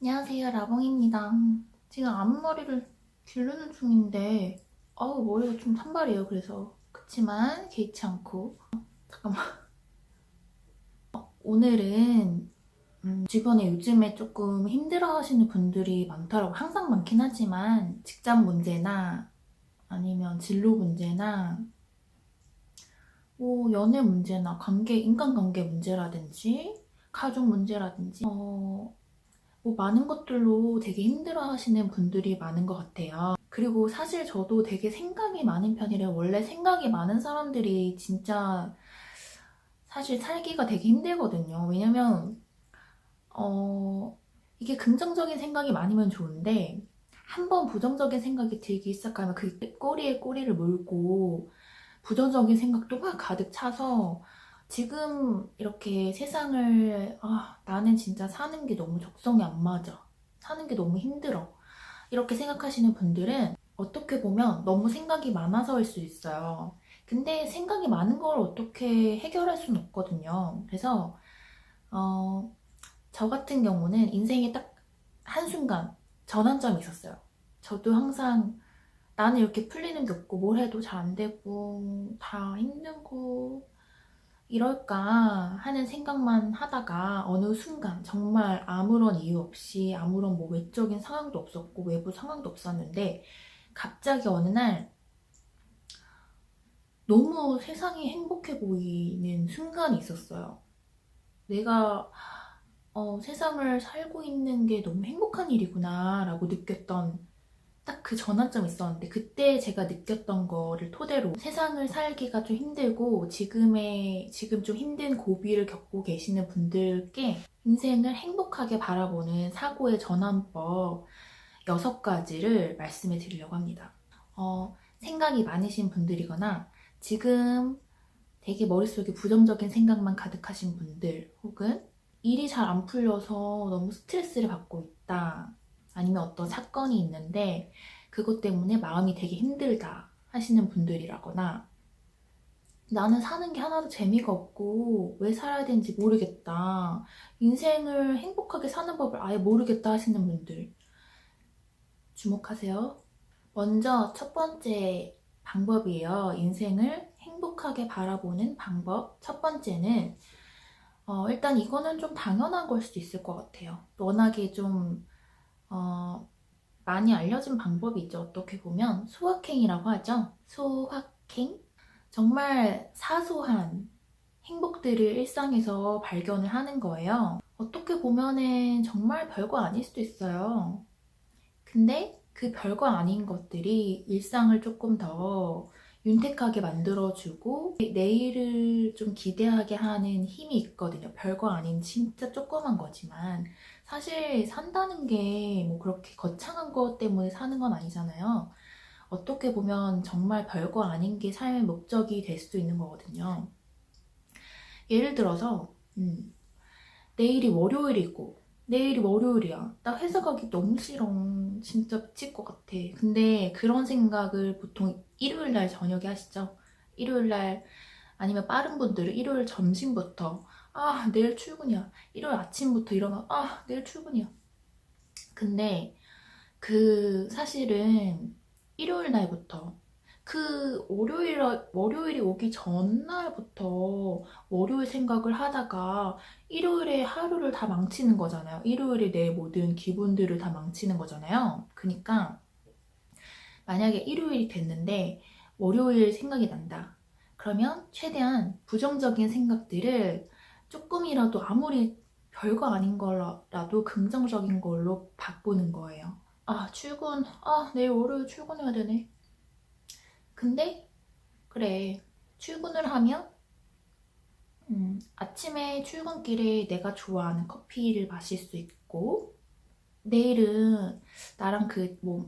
안녕하세요, 라봉입니다. 지금 앞머리를 기르는 중인데 머리가 좀 산발이에요. 그래서 그치만 개의치 않고 잠깐만. 오늘은 주변에 요즘에 조금 힘들어하시는 분들이 많더라고. 항상 많긴 하지만 직장 문제나 아니면 진로 문제나 뭐 연애 문제나 인간관계 문제라든지 가족 문제라든지 뭐 많은 것들로 되게 힘들어 하시는 분들이 많은 것 같아요. 그리고 사실 저도 되게 생각이 많은 편이래요. 원래 생각이 많은 사람들이 진짜 사실 살기가 되게 힘들거든요. 왜냐면, 이게 긍정적인 생각이 많으면 좋은데, 한 번 부정적인 생각이 들기 시작하면 그 꼬리에 꼬리를 물고, 부정적인 생각도 막 가득 차서, 지금 이렇게 세상을, 나는 진짜 사는 게 너무 적성이 안 맞아. 사는 게 너무 힘들어. 이렇게 생각하시는 분들은 어떻게 보면 너무 생각이 많아서일 수 있어요. 근데 생각이 많은 걸 어떻게 해결할 수는 없거든요. 그래서, 어, 저 같은 경우는 인생에 딱 한순간 전환점이 있었어요. 저도 항상 나는 이렇게 풀리는 게 없고 뭘 해도 잘 안 되고 다 힘들고 이럴까 하는 생각만 하다가 어느 순간 정말 아무런 이유 없이 아무런 뭐 외적인 상황도 없었고 외부 상황도 없었는데 갑자기 어느 날 너무 세상이 행복해 보이는 순간이 있었어요. 내가 세상을 살고 있는 게 너무 행복한 일이구나 라고 느꼈던 딱 그 전환점이 있었는데 그때 제가 느꼈던 거를 토대로 세상을 살기가 좀 힘들고 지금 좀 힘든 고비를 겪고 계시는 분들께 인생을 행복하게 바라보는 사고의 전환법 6가지를 말씀해 드리려고 합니다. 생각이 많으신 분들이거나 지금 되게 머릿속에 부정적인 생각만 가득하신 분들 혹은 일이 잘 안 풀려서 너무 스트레스를 받고 있다. 아니면 어떤 사건이 있는데 그것 때문에 마음이 되게 힘들다 하시는 분들이라거나 나는 사는 게 하나도 재미가 없고 왜 살아야 되는지 모르겠다. 인생을 행복하게 사는 법을 아예 모르겠다 하시는 분들 주목하세요. 먼저 첫 번째 방법이에요. 인생을 행복하게 바라보는 방법. 첫 번째는 일단 이거는 좀 당연한 걸 수도 있을 것 같아요. 워낙에 좀 어, 많이 알려진 방법이 있죠. 어떻게 보면 소확행이라고 하죠. 소확행? 정말 사소한 행복들을 일상에서 발견을 하는 거예요. 어떻게 보면은 정말 별거 아닐 수도 있어요. 근데 그 별거 아닌 것들이 일상을 조금 더 윤택하게 만들어주고 내일을 좀 기대하게 하는 힘이 있거든요. 별거 아닌 진짜 조그만 거지만 사실 산다는 게 뭐 그렇게 거창한 것 때문에 사는 건 아니잖아요. 어떻게 보면 정말 별거 아닌 게 삶의 목적이 될 수도 있는 거거든요. 예를 들어서 내일이 월요일이고 내일이 월요일이야. 나 회사 가기 너무 싫어. 진짜 미칠 것 같아. 근데 그런 생각을 보통 일요일 날 저녁에 하시죠. 일요일 날 아니면 빠른 분들은 일요일 점심부터 내일 출근이야. 일요일 아침부터 일어나 내일 출근이야. 근데 그 사실은 일요일 날부터 월요일이 오기 전날부터 월요일 생각을 하다가 일요일에 하루를 다 망치는 거잖아요. 일요일에 내 모든 기분들을 다 망치는 거잖아요. 그러니까 만약에 일요일이 됐는데 월요일 생각이 난다. 그러면 최대한 부정적인 생각들을 조금이라도 아무리 별거 아닌 거라도 긍정적인 걸로 바꾸는 거예요. 내일 월요일 출근해야 되네. 근데 그래, 출근을 하면 아침에 출근길에 내가 좋아하는 커피를 마실 수 있고 내일은 나랑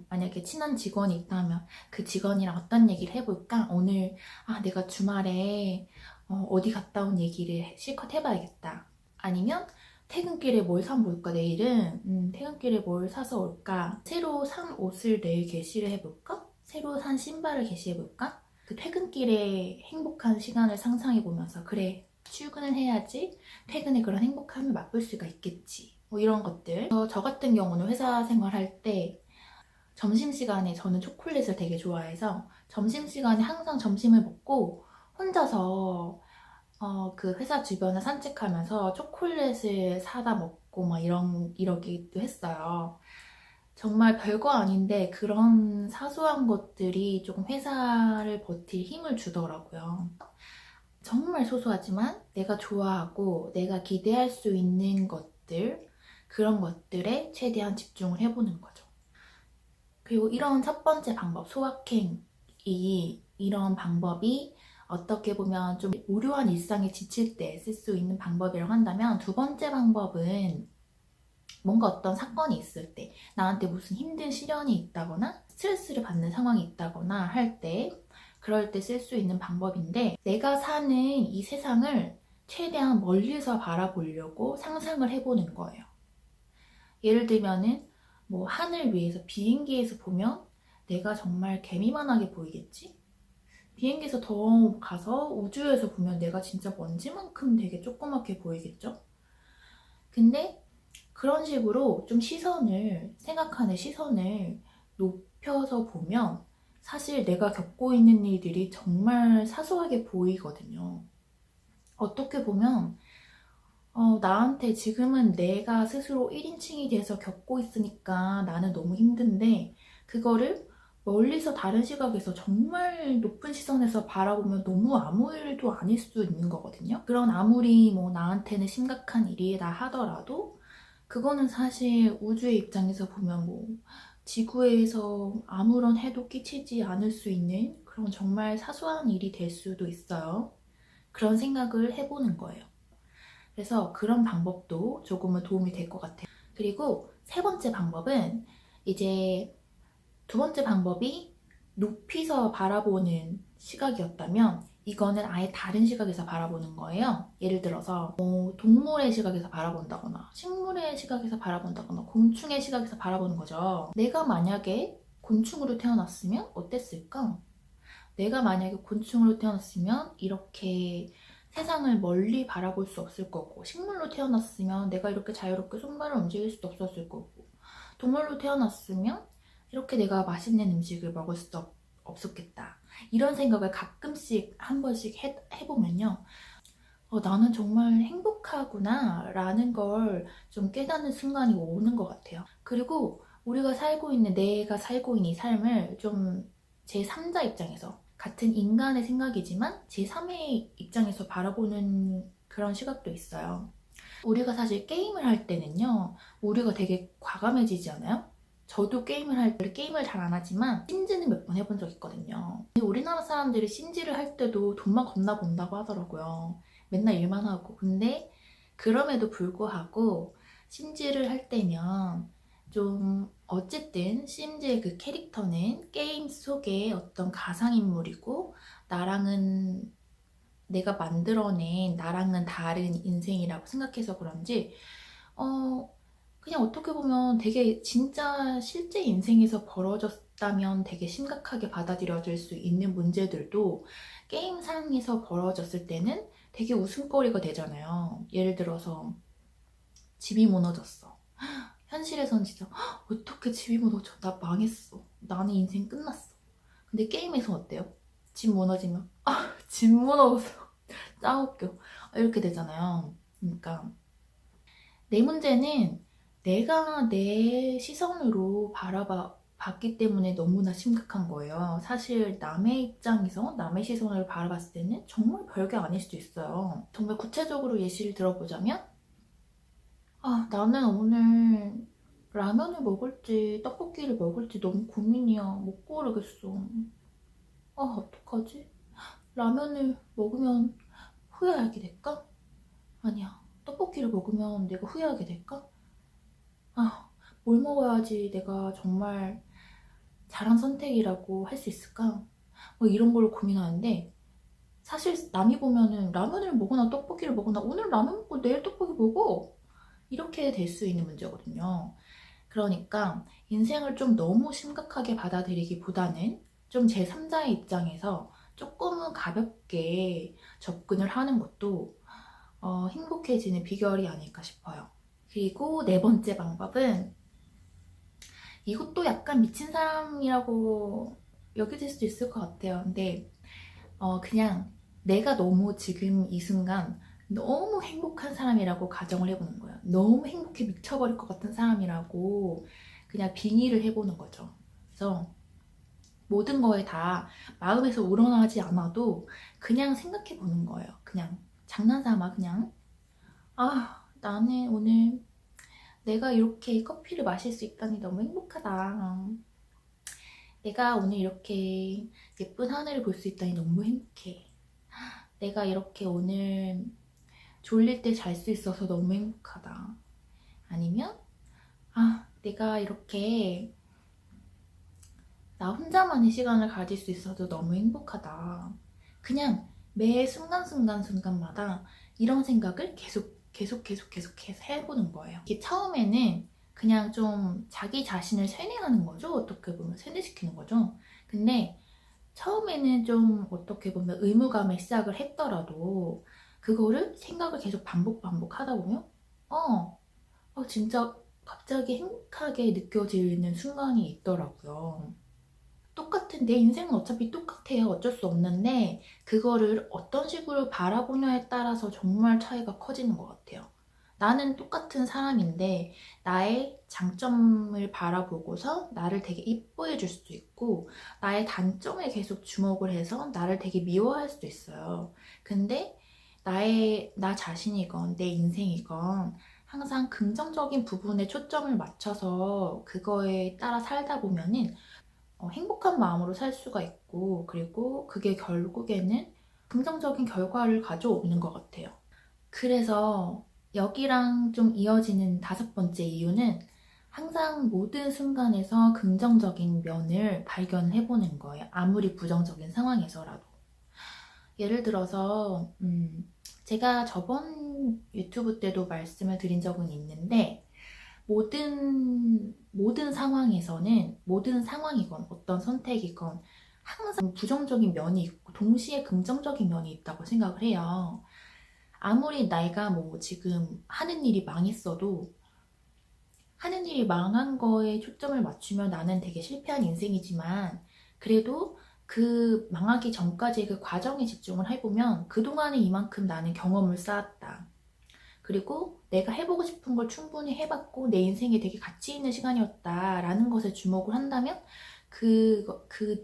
만약에 친한 직원이 있다면 그 직원이랑 어떤 얘기를 해볼까? 오늘 내가 주말에 어디 갔다 온 얘기를 실컷 해봐야겠다. 아니면 퇴근길에 뭘 사볼까? 내일은 퇴근길에 뭘 사서 올까? 새로 산 옷을 내일 게시를 해볼까? 새로 산 신발을 게시해볼까? 그 퇴근길에 행복한 시간을 상상해보면서 그래 출근을 해야지 퇴근에 그런 행복함을 맛볼 수가 있겠지. 뭐 이런 것들. 저 같은 경우는 회사 생활할 때 점심시간에 저는 초콜릿을 되게 좋아해서 점심시간에 항상 점심을 먹고 혼자서 그 회사 주변을 산책하면서 초콜릿을 사다 먹고 막 이러기도 했어요. 정말 별거 아닌데 그런 사소한 것들이 조금 회사를 버틸 힘을 주더라고요. 정말 소소하지만 내가 좋아하고 내가 기대할 수 있는 것들, 그런 것들에 최대한 집중을 해보는 거죠. 그리고 이런 첫 번째 방법, 소확행이 이런 방법이 어떻게 보면 좀 무료한 일상에 지칠 때 쓸 수 있는 방법이라고 한다면, 두 번째 방법은 뭔가 어떤 사건이 있을 때, 나한테 무슨 힘든 시련이 있다거나 스트레스를 받는 상황이 있다거나 할 때, 그럴 때 쓸 수 있는 방법인데, 내가 사는 이 세상을 최대한 멀리서 바라보려고 상상을 해보는 거예요. 예를 들면은 뭐 하늘 위에서 비행기에서 보면 내가 정말 개미만하게 보이겠지? 비행기에서 더 가서 우주에서 보면 내가 진짜 먼지만큼 되게 조그맣게 보이겠죠? 근데 그런 식으로 좀 생각하는 시선을 높여서 보면 사실 내가 겪고 있는 일들이 정말 사소하게 보이거든요. 어떻게 보면 나한테 지금은 내가 스스로 1인칭이 돼서 겪고 있으니까 나는 너무 힘든데, 그거를 멀리서 다른 시각에서 정말 높은 시선에서 바라보면 너무 아무 일도 아닐 수 있는 거거든요. 그런 아무리 뭐 나한테는 심각한 일이다 하더라도 그거는 사실 우주의 입장에서 보면 뭐 지구에서 아무런 해도 끼치지 않을 수 있는 그런 정말 사소한 일이 될 수도 있어요. 그런 생각을 해보는 거예요. 그래서 그런 방법도 조금은 도움이 될 것 같아요. 그리고 세 번째 방법은, 이제 두 번째 방법이 높이서 바라보는 시각이었다면, 이거는 아예 다른 시각에서 바라보는 거예요. 예를 들어서 동물의 시각에서 바라본다거나 식물의 시각에서 바라본다거나 곤충의 시각에서 바라보는 거죠. 내가 만약에 곤충으로 태어났으면 어땠을까? 내가 만약에 곤충으로 태어났으면 이렇게 세상을 멀리 바라볼 수 없을 거고, 식물로 태어났으면 내가 이렇게 자유롭게 손발을 움직일 수도 없었을 거고, 동물로 태어났으면 이렇게 내가 맛있는 음식을 먹을 수도 없었겠다. 이런 생각을 가끔씩 한 번씩 해보면요. 나는 정말 행복하구나 라는 걸 좀 깨닫는 순간이 오는 것 같아요. 그리고 내가 살고 있는 이 삶을 좀 제3자 입장에서, 같은 인간의 생각이지만 제3의 입장에서 바라보는 그런 시각도 있어요. 우리가 사실 게임을 할 때는요, 우리가 되게 과감해지지 않아요? 저도 게임을 할 때 게임을 잘 안 하지만 심지는 몇 번 해본 적 있거든요. 우리나라 사람들이 심지를 할 때도 돈만 겁나 번다고 하더라고요. 맨날 일만 하고. 근데 그럼에도 불구하고 심지를 할 때면 좀 어쨌든 심지의 그 캐릭터는 게임 속의 어떤 가상인물이고, 나랑은 내가 만들어낸 나랑은 다른 인생이라고 생각해서 그런지 그냥 어떻게 보면 되게 진짜 실제 인생에서 벌어졌다면 되게 심각하게 받아들여질 수 있는 문제들도 게임상에서 벌어졌을 때는 되게 웃음거리가 되잖아요. 예를 들어서 집이 무너졌어. 현실에선 진짜 어떻게 집이 무너져? 나 망했어. 나는 인생 끝났어. 근데 게임에서 어때요? 집 무너지면 집 무너졌어. 짜 웃겨. 이렇게 되잖아요. 그러니까 내 문제는 내가 내 시선으로 봤기 때문에 너무나 심각한 거예요. 사실 남의 입장에서 남의 시선을 바라봤을 때는 정말 별게 아닐 수도 있어요. 정말 구체적으로 예시를 들어보자면, 나는 오늘 라면을 먹을지 떡볶이를 먹을지 너무 고민이야. 못 고르겠어. 어떡하지? 라면을 먹으면 후회하게 될까? 아니야. 떡볶이를 먹으면 내가 후회하게 될까? 뭘 먹어야지 내가 정말 잘한 선택이라고 할 수 있을까? 뭐 이런 걸 고민하는데, 사실 남이 보면은 라면을 먹거나 떡볶이를 먹거나 오늘 라면 먹고 내일 떡볶이 먹어, 이렇게 될 수 있는 문제거든요. 그러니까 인생을 좀 너무 심각하게 받아들이기보다는 좀 제3자의 입장에서 조금은 가볍게 접근을 하는 것도 행복해지는 비결이 아닐까 싶어요. 그리고 네 번째 방법은, 이것도 약간 미친 사람이라고 여겨질 수도 있을 것 같아요. 근데 그냥 내가 너무 지금 이 순간 너무 행복한 사람이라고 가정을 해보는 거예요. 너무 행복해 미쳐버릴 것 같은 사람이라고 그냥 빙의를 해보는 거죠. 그래서 모든 거에 다 마음에서 우러나지 않아도 그냥 생각해 보는 거예요. 그냥 장난삼아 그냥, 아, 나는 오늘 내가 이렇게 커피를 마실 수 있다니 너무 행복하다. 내가 오늘 이렇게 예쁜 하늘을 볼 수 있다니 너무 행복해. 내가 이렇게 오늘 졸릴 때 잘 수 있어서 너무 행복하다. 아니면, 아, 내가 이렇게 나 혼자만의 시간을 가질 수 있어서 너무 행복하다. 그냥 매 순간순간순간마다 이런 생각을 계속 해보는 거예요. 이게 처음에는 그냥 좀 자기 자신을 세뇌하는 거죠. 어떻게 보면 세뇌시키는 거죠. 근데 처음에는 좀 어떻게 보면 의무감에 시작을 했더라도 그거를 생각을 계속 반복하다 보면 진짜 갑자기 행복하게 느껴지는 순간이 있더라고요. 똑같은 내 인생은 어차피 똑같아요. 어쩔 수 없는데 그거를 어떤 식으로 바라보냐에 따라서 정말 차이가 커지는 것 같아요. 나는 똑같은 사람인데 나의 장점을 바라보고서 나를 되게 이뻐해 줄 수도 있고 나의 단점에 계속 주목을 해서 나를 되게 미워할 수도 있어요. 근데 나 자신이건 내 인생이건 항상 긍정적인 부분에 초점을 맞춰서 그거에 따라 살다 보면은 행복한 마음으로 살 수가 있고, 그리고 그게 결국에는 긍정적인 결과를 가져오는 것 같아요. 그래서 여기랑 좀 이어지는 다섯 번째 이유는 항상 모든 순간에서 긍정적인 면을 발견해보는 거예요. 아무리 부정적인 상황에서라도. 예를 들어서 제가 저번 유튜브 때도 말씀을 드린 적은 있는데, 모든 상황에서는, 모든 상황이건 어떤 선택이건 항상 부정적인 면이 있고 동시에 긍정적인 면이 있다고 생각을 해요. 아무리 내가 뭐 지금 하는 일이 망했어도 하는 일이 망한 거에 초점을 맞추면 나는 되게 실패한 인생이지만, 그래도 그 망하기 전까지의 그 과정에 집중을 해보면 그동안에 이만큼 나는 경험을 쌓았다. 그리고 내가 해보고 싶은 걸 충분히 해봤고 내 인생에 되게 가치 있는 시간이었다라는 것에 주목을 한다면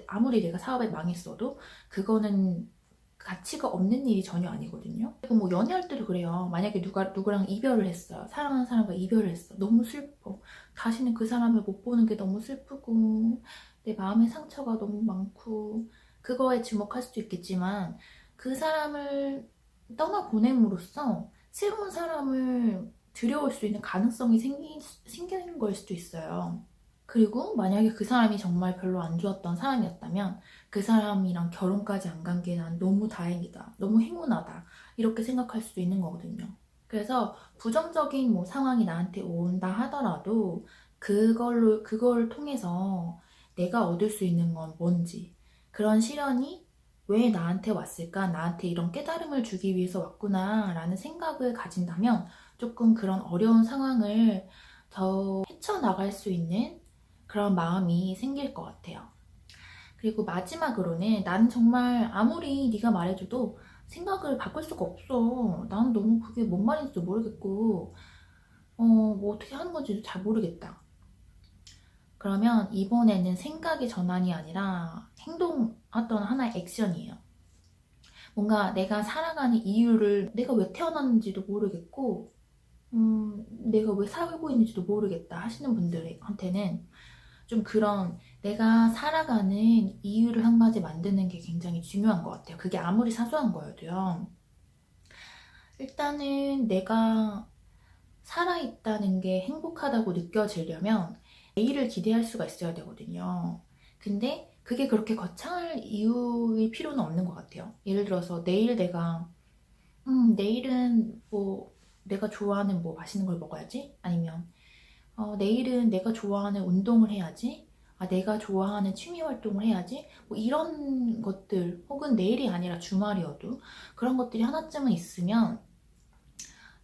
아무리 내가 사업에 망했어도 그거는 가치가 없는 일이 전혀 아니거든요. 그리고 뭐 연애할 때도 그래요. 만약에 누구랑 이별을 했어요. 사랑하는 사람과 이별을 했어. 너무 슬퍼. 다시는 그 사람을 못 보는 게 너무 슬프고 내 마음의 상처가 너무 많고 그거에 주목할 수도 있겠지만 그 사람을 떠나보냄으로써 새로운 사람을 들여올 수 있는 가능성이 생기는 걸 수도 있어요. 그리고 만약에 그 사람이 정말 별로 안 좋았던 사람이었다면 그 사람이랑 결혼까지 안 간 게 난 너무 다행이다. 너무 행운하다. 이렇게 생각할 수도 있는 거거든요. 그래서 부정적인 뭐 상황이 나한테 온다 하더라도 그걸 통해서 내가 얻을 수 있는 건 뭔지, 그런 시련이 왜 나한테 왔을까? 나한테 이런 깨달음을 주기 위해서 왔구나 라는 생각을 가진다면 조금 그런 어려운 상황을 더 헤쳐나갈 수 있는 그런 마음이 생길 것 같아요. 그리고 마지막으로는 나는 정말 아무리 네가 말해줘도 생각을 바꿀 수가 없어. 나는 너무 그게 뭔 말인지도 모르겠고 뭐 어떻게 하는 건지도 잘 모르겠다. 그러면 이번에는 생각의 전환이 아니라 어떤 하나의 액션이에요. 뭔가 내가 살아가는 이유를 내가 왜 태어났는지도 모르겠고 내가 왜 살고 있는지도 모르겠다 하시는 분들한테는 좀 그런 내가 살아가는 이유를 한 가지 만드는 게 굉장히 중요한 것 같아요. 그게 아무리 사소한 거여도요. 일단은 내가 살아있다는 게 행복하다고 느껴지려면 내일을 기대할 수가 있어야 되거든요. 근데 그게 그렇게 거창할 이유일 필요는 없는 것 같아요. 예를 들어서 내일은 뭐 내가 좋아하는 뭐 맛있는 걸 먹어야지? 아니면 내일은 내가 좋아하는 운동을 해야지? 내가 좋아하는 취미 활동을 해야지? 뭐 이런 것들, 혹은 내일이 아니라 주말이어도 그런 것들이 하나쯤은 있으면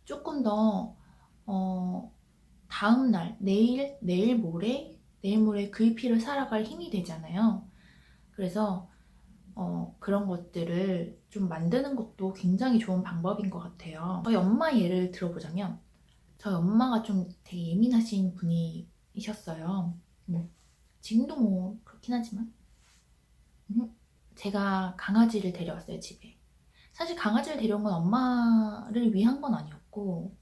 조금 더 다음날, 내일 모레 글피를 살아갈 힘이 되잖아요. 그래서 그런 것들을 좀 만드는 것도 굉장히 좋은 방법인 것 같아요. 저희 엄마 예를 들어보자면 저희 엄마가 좀 되게 예민하신 분이셨어요. 지금도 뭐 그렇긴 하지만 제가 강아지를 데려왔어요, 집에. 사실 강아지를 데려온 건 엄마를 위한 건 아니었고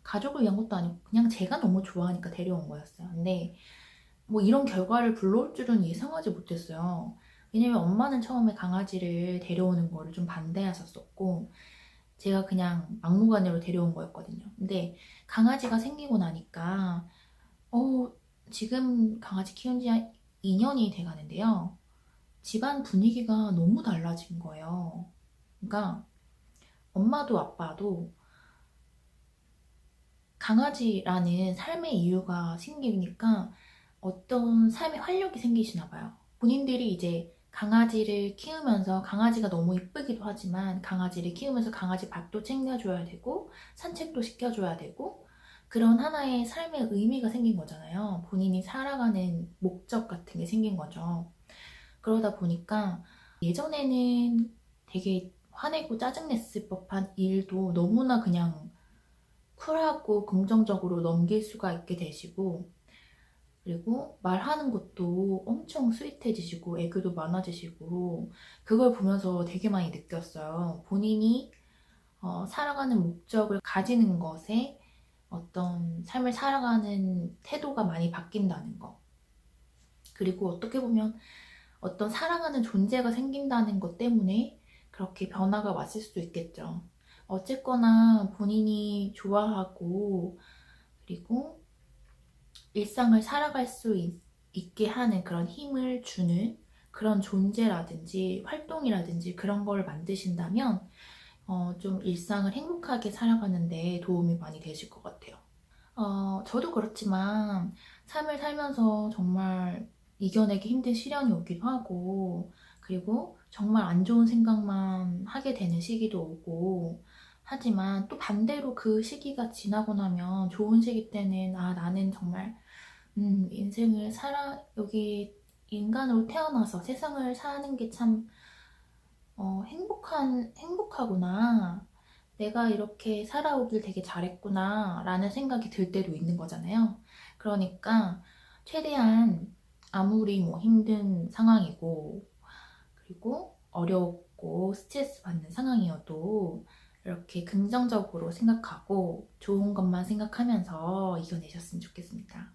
가족을 위한 것도 아니고 그냥 제가 너무 좋아하니까 데려온 거였어요. 근데 뭐 이런 결과를 불러올 줄은 예상하지 못했어요. 왜냐면 엄마는 처음에 강아지를 데려오는 거를 좀 반대하셨었고 제가 그냥 막무가내로 데려온 거였거든요. 근데 강아지가 생기고 나니까 지금 강아지 키운 지 2년이 돼 가는데요. 집안 분위기가 너무 달라진 거예요. 그러니까 엄마도 아빠도 강아지라는 삶의 이유가 생기니까 어떤 삶의 활력이 생기시나 봐요. 본인들이 이제 강아지를 키우면서 강아지가 너무 이쁘기도 하지만 강아지를 키우면서 강아지 밥도 챙겨줘야 되고 산책도 시켜줘야 되고 그런 하나의 삶의 의미가 생긴 거잖아요. 본인이 살아가는 목적 같은 게 생긴 거죠. 그러다 보니까 예전에는 되게 화내고 짜증냈을 법한 일도 너무나 그냥 쿨하고 긍정적으로 넘길 수가 있게 되시고 그리고 말하는 것도 엄청 스윗해지시고 애교도 많아지시고 그걸 보면서 되게 많이 느꼈어요. 본인이 살아가는 목적을 가지는 것에 어떤 삶을 살아가는 태도가 많이 바뀐다는 거. 그리고 어떻게 보면 어떤 사랑하는 존재가 생긴다는 것 때문에 그렇게 변화가 왔을 수도 있겠죠. 어쨌거나 본인이 좋아하고 그리고 일상을 살아갈 수 있게 하는 그런 힘을 주는 그런 존재라든지 활동이라든지 그런 걸 만드신다면 좀 일상을 행복하게 살아가는데 도움이 많이 되실 것 같아요. 저도 그렇지만 삶을 살면서 정말 이겨내기 힘든 시련이 오기도 하고 그리고 정말 안 좋은 생각만 하게 되는 시기도 오고 하지만 또 반대로 그 시기가 지나고 나면 좋은 시기 때는 나는 정말 인생을 여기 인간으로 태어나서 세상을 사는 게 참 행복하구나. 내가 이렇게 살아오길 되게 잘했구나 라는 생각이 들 때도 있는 거잖아요. 그러니까 최대한 아무리 뭐 힘든 상황이고 그리고 어렵고 스트레스 받는 상황이어도 이렇게 긍정적으로 생각하고 좋은 것만 생각하면서 이겨내셨으면 좋겠습니다.